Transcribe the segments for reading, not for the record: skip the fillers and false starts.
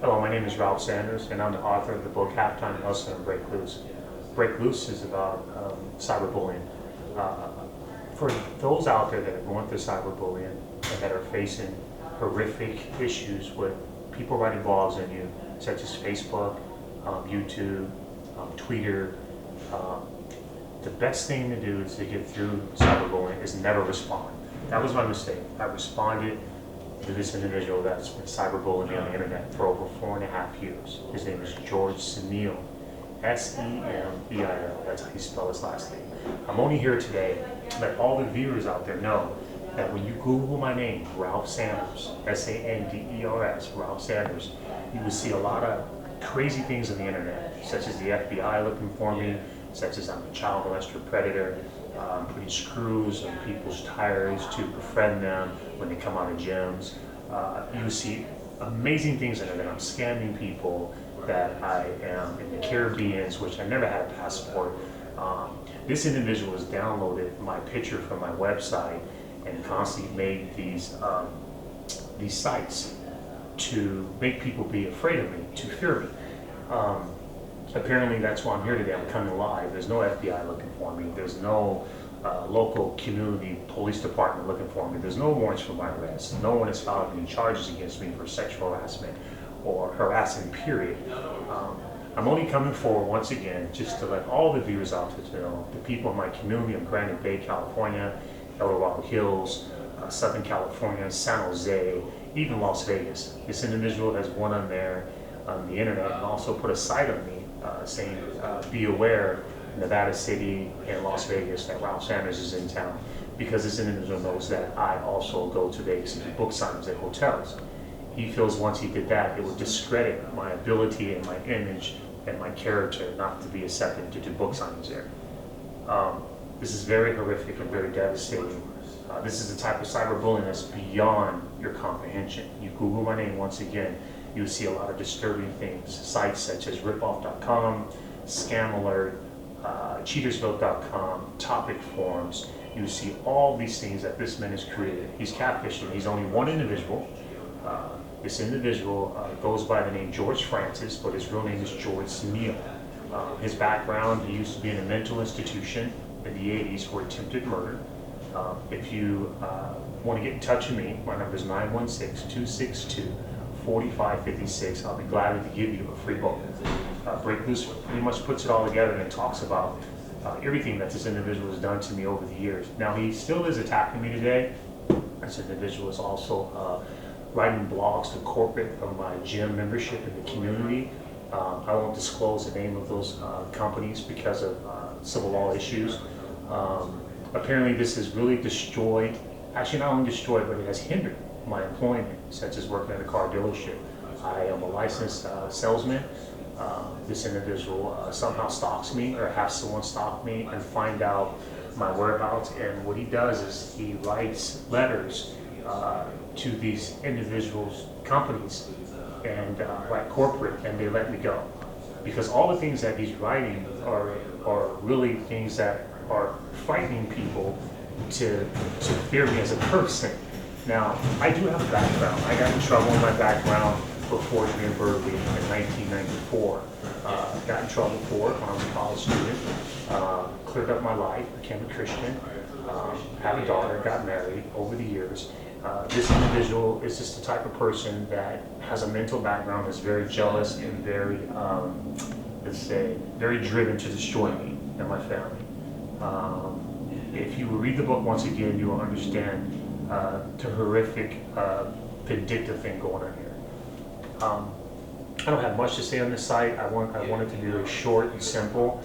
Hello, my name is Ralph Sanders, and I'm the author of the book Halftime Hustler and Break Loose. Break Loose is about cyberbullying. Uh, for those out there that are going through cyberbullying and that are facing horrific issues with people writing blogs on you, such as Facebook, YouTube, Twitter, um, the best thing to do is to get through cyberbullying is never respond. That was my mistake. I responded to this individual that's been cyberbullying me on the internet for over 4.5 years. His name is George Semiel, Semeil. That's how you spell his last name. I'm only here today to let all the viewers out there know that when you Google my name, Ralph Sanders, Sanders, Ralph Sanders, you will see a lot of crazy things on the internet, such as the FBI looking for me, such as I'm a child molester predator, putting screws on people's tires to befriend them when they come out of gyms. You see amazing things in it that I'm scamming people, that I am in the Caribbean, which I never had a passport. This individual has downloaded my picture from my website and constantly made these sites to make people be afraid of me, to fear me. Apparently that's why I'm here today. I'm coming live. There's no FBI looking for me. There's no local community police department looking for me. There's no warrants for my arrest. No one has filed any charges against me for sexual harassment or harassing, period. I'm only coming forward once again just to let all the viewers out there know, the people in my community of Granite Bay, California, El Dorado Hills, Southern California, San Jose, even Las Vegas. This individual has went on there on the internet and also put a site on me saying, be aware, Nevada City and Las Vegas, that Ralph Sanders is in town, because this individual knows that I also go to Vegas and do book signings at hotels. He feels once he did that, it would discredit my ability and my image and my character not to be accepted to do book signings there. This is very horrific and very devastating. This is the type of cyberbullying that's beyond your comprehension. You Google my name once again, you'll see a lot of disturbing things. Sites such as ripoff.com, Scam Alert, cheatersville.com, topic forums. You see all these things that this man has created. He's catfishing. He's only one individual. This individual goes by the name George Francis, but his real name is George Semiel. His background, he used to be in a mental institution in the 80s for attempted murder. If you want to get in touch with me, my number is 916-262-4556. I'll be glad to give you a free book. Break Loose pretty much puts it all together and talks about everything that this individual has done to me over the years. Now, he still is attacking me today. This individual is also writing blogs to corporate of my gym membership in the community. I won't disclose the name of those companies because of civil law issues. Apparently this has really destroyed, actually not only destroyed, but it has hindered my employment, such as working at a car dealership. I am a licensed salesman. This individual somehow stalks me or has someone stalk me and find out my whereabouts, and what he does is he writes letters to these individuals' companies and like corporate, and they let me go. Because all the things that he's writing are really things that are frightening people to fear me as a person. Now, I do have a background. I got in trouble in my background for forgery and burglary in 1994. Got in trouble for it when I was a college student. Cleared up my life, became a Christian, had a daughter, got married over the years. This individual is just the type of person that has a mental background that's very jealous and very, let's say, very driven to destroy me and my family. If you read the book once again, you will understand the horrific, vindictive thing going on here. I don't have much to say on this site. I wanted to be very short and simple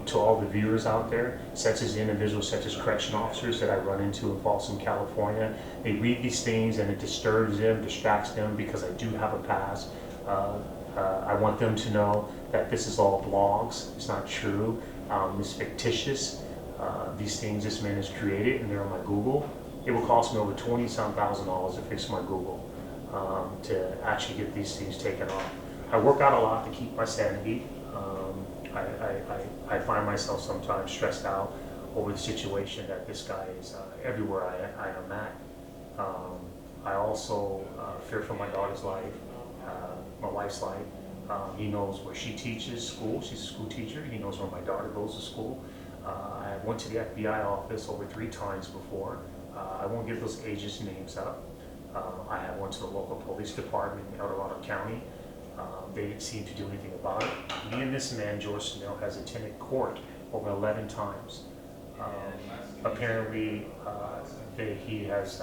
to all the viewers out there, such as individuals such as correction officers that I run into in Folsom, California. They read these things and it disturbs them, distracts them, because I do have a past. I want them to know that this is all blogs. It's not true. It's fictitious. These things this man has created, and they're on my Google. It will cost me over $20-some thousand to fix my Google to actually get these things taken off. I work out a lot to keep my sanity. I find myself sometimes stressed out over the situation that this guy is everywhere I am at. I also fear for my daughter's life. My wife wife's life. He knows where she teaches school. She's a school teacher. He knows where my daughter goes to school. I went to the FBI office over 3 times before. I won't give those agents' names up. I have went to the local police department in El Dorado County. They didn't seem to do anything about it. Me and this man, George Semiel, has attended court over 11 times. Apparently, he has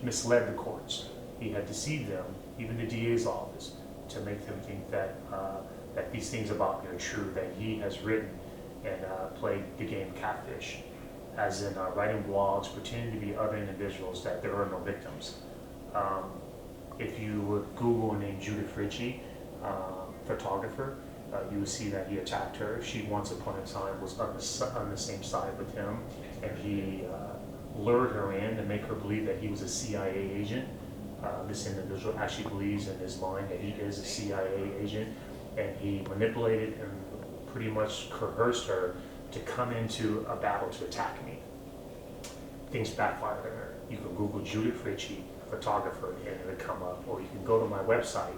misled the courts. He had deceived them, even the DA's office, to make them think that that these things about me are true, that he has written and played the game catfish, as in writing blogs, pretending to be other individuals, that there are no victims. If you would Google the name Judith Ritchie, photographer, you will see that he attacked her. She once upon a time was on the same side with him, and he lured her in to make her believe that he was a CIA agent. This individual actually believes in his mind that he is a CIA agent, and he manipulated and pretty much coerced her to come into a battle to attack me. Things backfired on her. You can Google Judith Ritchie, photographer, and it'll come up, or you can go to my website,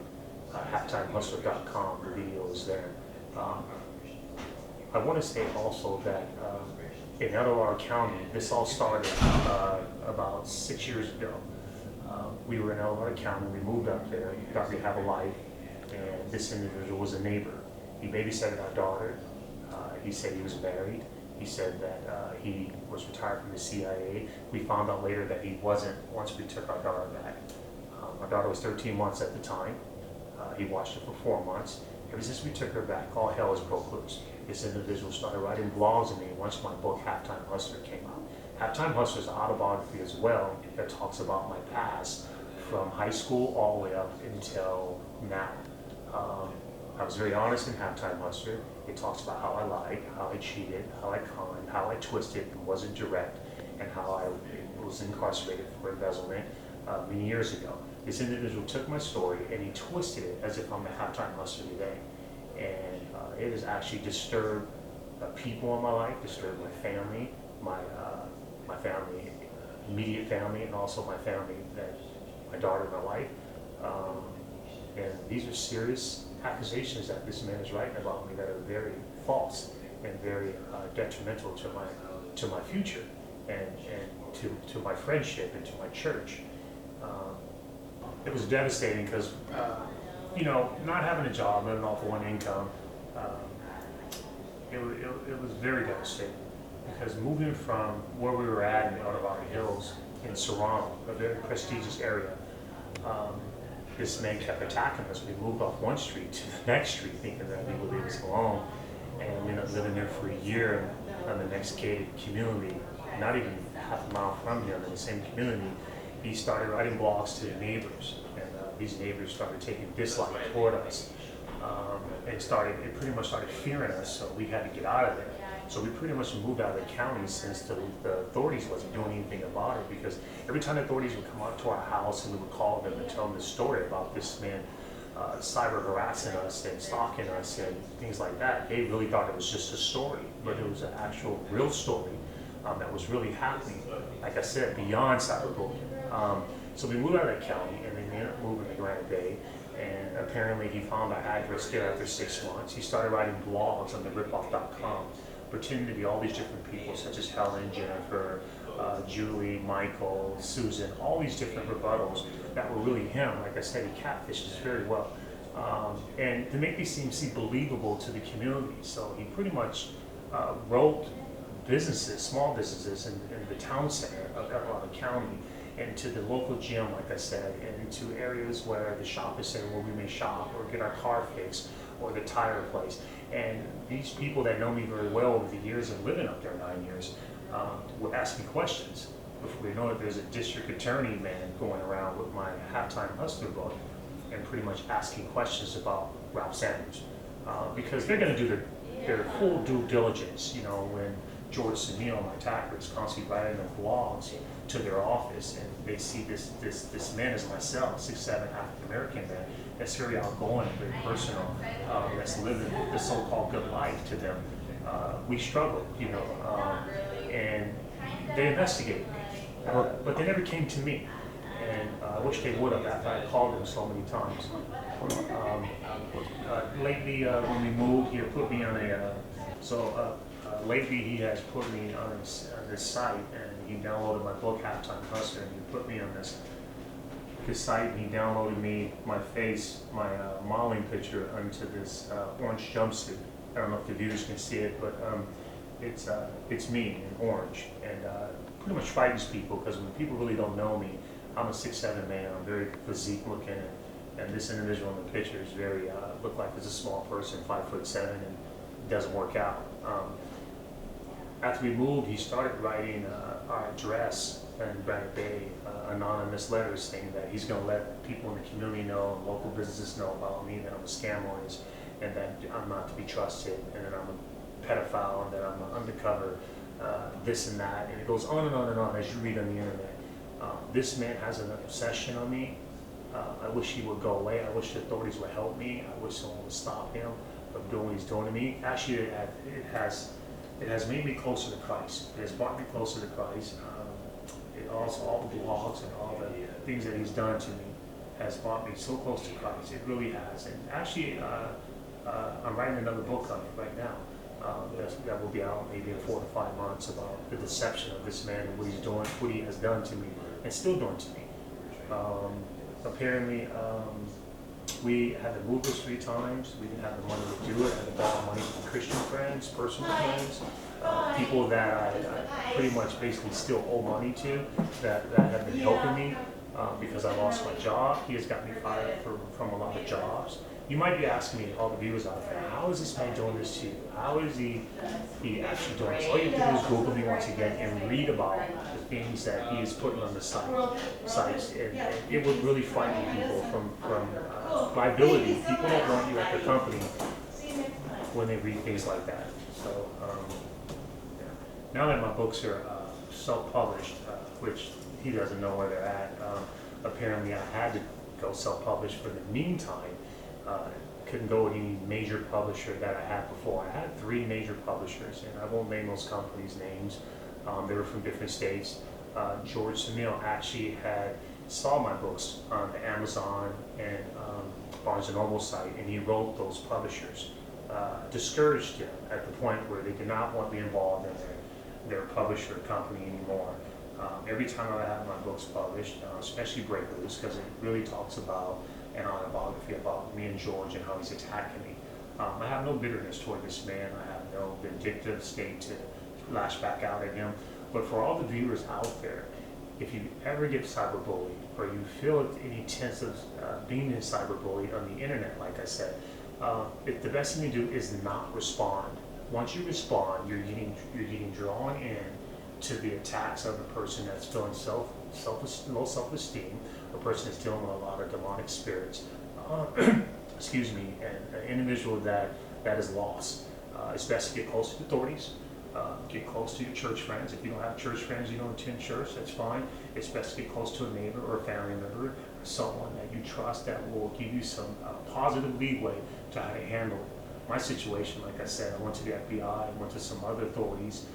halftimehustler.com. The video is there. I want to say also that in El Dorado County, this all started about 6 years ago. We were in El Dorado County, we moved up there, thought we'd have a life, and this individual was a neighbor. He babysat our daughter. He said he was married. He said that he was retired from the CIA. We found out later that he wasn't once we took our daughter back. Our daughter was 13 months at the time. He watched her for 4 months. Ever since we took her back, all hell has broke loose. This individual started writing blogs on me once my book, Halftime Hustler, came out. Halftime Hustler is an autobiography as well that talks about my past from high school all the way up until now. I was very honest in Halftime Hustler. It talks about how I lied, how I cheated, how I conned, how I twisted and wasn't direct, and how I was incarcerated for embezzlement many years ago. This individual took my story and he twisted it as if I'm a halftime hustler today. And it has actually disturbed people in my life, disturbed my family, my family, immediate family, and also my family, my daughter and my wife. And these are serious accusations that this man is writing about me that are very false and very detrimental to my future and to my friendship and to my church. It was devastating because, not having a job, living off of one income, it was very devastating because moving from where we were at in the El Dorado Hills in Serrano, a very prestigious area, this man kept attacking us. We moved off one street to the next street thinking that he would leave us alone, and we ended up living there for a year on the next gated community, not even half a mile from him in the same community. He started writing blogs to the neighbors, and these neighbors started taking dislike toward us, and it pretty much started fearing us, so we had to get out of there. So we pretty much moved out of the county since the authorities wasn't doing anything about it, because every time the authorities would come out to our house and we would call them and tell them the story about this man cyber harassing us and stalking us and things like that, they really thought it was just a story, but it was an actual real story that was really happening, like I said, beyond cyberbullying. So we moved out of that county, and then we ended up moving to Granite Bay, and apparently he found our address there after 6 months. He started writing blogs on the ripoff.com, pretending to be all these different people, such as Helen, Jennifer, Julie, Michael, Susan, all these different rebuttals that were really him. Like I said, he catfishes very well. And to make these things seem believable to the community. So he pretty much wrote businesses, small businesses in the town center of El Dorado County, and to the local gym, like I said, and to areas where the shopping center where we may shop or get our car fixed, or the tire place. And these people that know me very well over the years of living up there 9 years would ask me questions. Before you know it, there's a district attorney man going around with my Halftime Hustler book and pretty much asking questions about Ralph Sanders. Because they're going to do their full due diligence, when George Semiel, my attacker, is constantly writing their blogs to their office, and they see this man as myself, 6'7", African-American man, that's very outgoing, very personal, that's living the so-called good life to them. We struggle, and they investigated me, but they never came to me, and I wish they would have after I called them so many times. Lately, when we moved, he put me on lately he has put me on this site, and he downloaded my book, Halftime Hustler, and he put me on this site, and he downloaded me, my face, my modeling picture onto this orange jumpsuit. I don't know if the viewers can see it, but it's me in orange, and pretty much frightens people, because when people really don't know me, I'm a 6'7" man. I'm very physique looking, and this individual in the picture is very look like he's a small person, 5'7", and it doesn't work out. After we moved, he started writing our address in Granite Bay, anonymous letters saying that he's going to let people in the community know, and local businesses know about me, that I'm a scam artist, and that I'm not to be trusted, and that I'm a pedophile, and that I'm an undercover, this and that, and it goes on and on and on as you read on the internet. This man has an obsession on me. I wish he would go away. I wish the authorities would help me. I wish someone would stop him from doing what he's doing to me. Actually, it has made me closer to Christ. It has brought me closer to Christ. It also, all the blogs and all the things that he's done to me has brought me so close to Christ. It really has. And actually, I'm writing another book on it right now. That will be out maybe in 4 to 5 months, about the deception of this man and what he's doing, what he has done to me, and still doing to me. Apparently, we had to move us 3 times. We didn't have the money to do it. I had to borrow money from Christian friends, personal friends, people that I pretty much basically still owe money to, that have been helping me because I lost my job. He has got me fired from a lot of jobs. You might be asking me, all the viewers out there, how is this man doing this to you? How is he actually doing this? All you have to do is Google me once again and read about the things that he is putting on the sites. And it would really frighten people from liability. People don't want you at their company when they read things like that. So yeah. Now that my books are self-published, which he doesn't know where they're at, apparently I had to go self-published for the meantime. Couldn't go with any major publisher that I had before. I had 3 major publishers, and I won't name those companies' names. They were from different states. George Semiel actually saw my books on the Amazon and Barnes & Noble site, and he wrote those publishers, discouraged them at the point where they did not want me involved in their publisher company anymore. Every time I have my books published, especially Break Loose, because it really talks about an autobiography about me and George and how he's attacking me. I have no bitterness toward this man. I have no vindictive state to lash back out at him. But for all the viewers out there, if you ever get cyberbullied, or you feel any sense of being cyberbullied on the internet, like I said, the best thing to do is not respond. Once you respond, you're getting drawn in to the attacks of a person that's feeling low self-esteem, a person that's dealing with a lot of demonic spirits, excuse me, and an individual that is lost. It's best to get close to the authorities, get close to your church friends. If you don't have church friends, you don't attend church, that's fine. It's best to get close to a neighbor or a family member, or someone that you trust that will give you some positive leeway to how to handle it. My situation, like I said, I went to the FBI, I went to some other authorities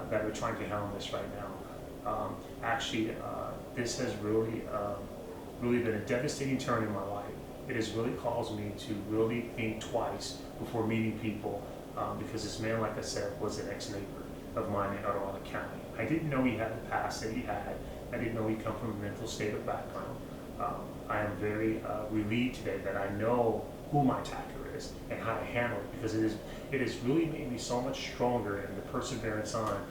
that are trying to handle this right now. Actually, this has really been a devastating turn in my life. It has really caused me to really think twice before meeting people, because this man, like I said, was an ex-neighbor of mine in Ottawa County. I didn't know he had the past that he had. I didn't know he'd come from a mental state of background. I am very relieved today that I know who my attacker is and how to handle it, because it has really made me so much stronger in the perseverance on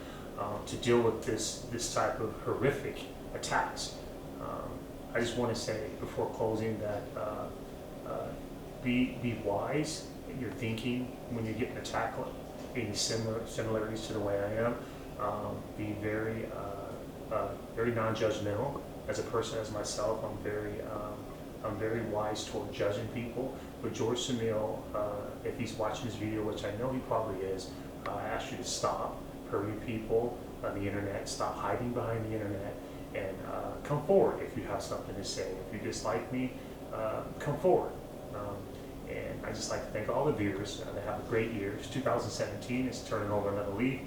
to deal with this type of horrific attacks. I just want to say before closing that be wise in your thinking when you get an attack, any similarities to the way I am. Be very non-judgmental. As a person, as myself, I'm very wise toward judging people. But George Semiel, if he's watching this video, which I know he probably is, I ask you to stop hurting people on the internet, stop hiding behind the internet, and come forward if you have something to say. If you dislike me, come forward. And I just like to thank all the viewers. They have a great year. 2017 is turning over another leaf,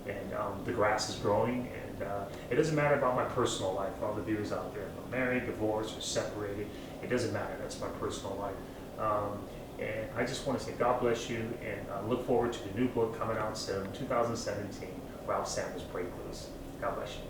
and the grass is growing. And it doesn't matter about my personal life. All the viewers out there, if I'm married, divorced, or separated, it doesn't matter. That's my personal life. And I just want to say God bless you, and look forward to the new book coming out soon, 2017, Ralph Sanders Break Loose. God bless you.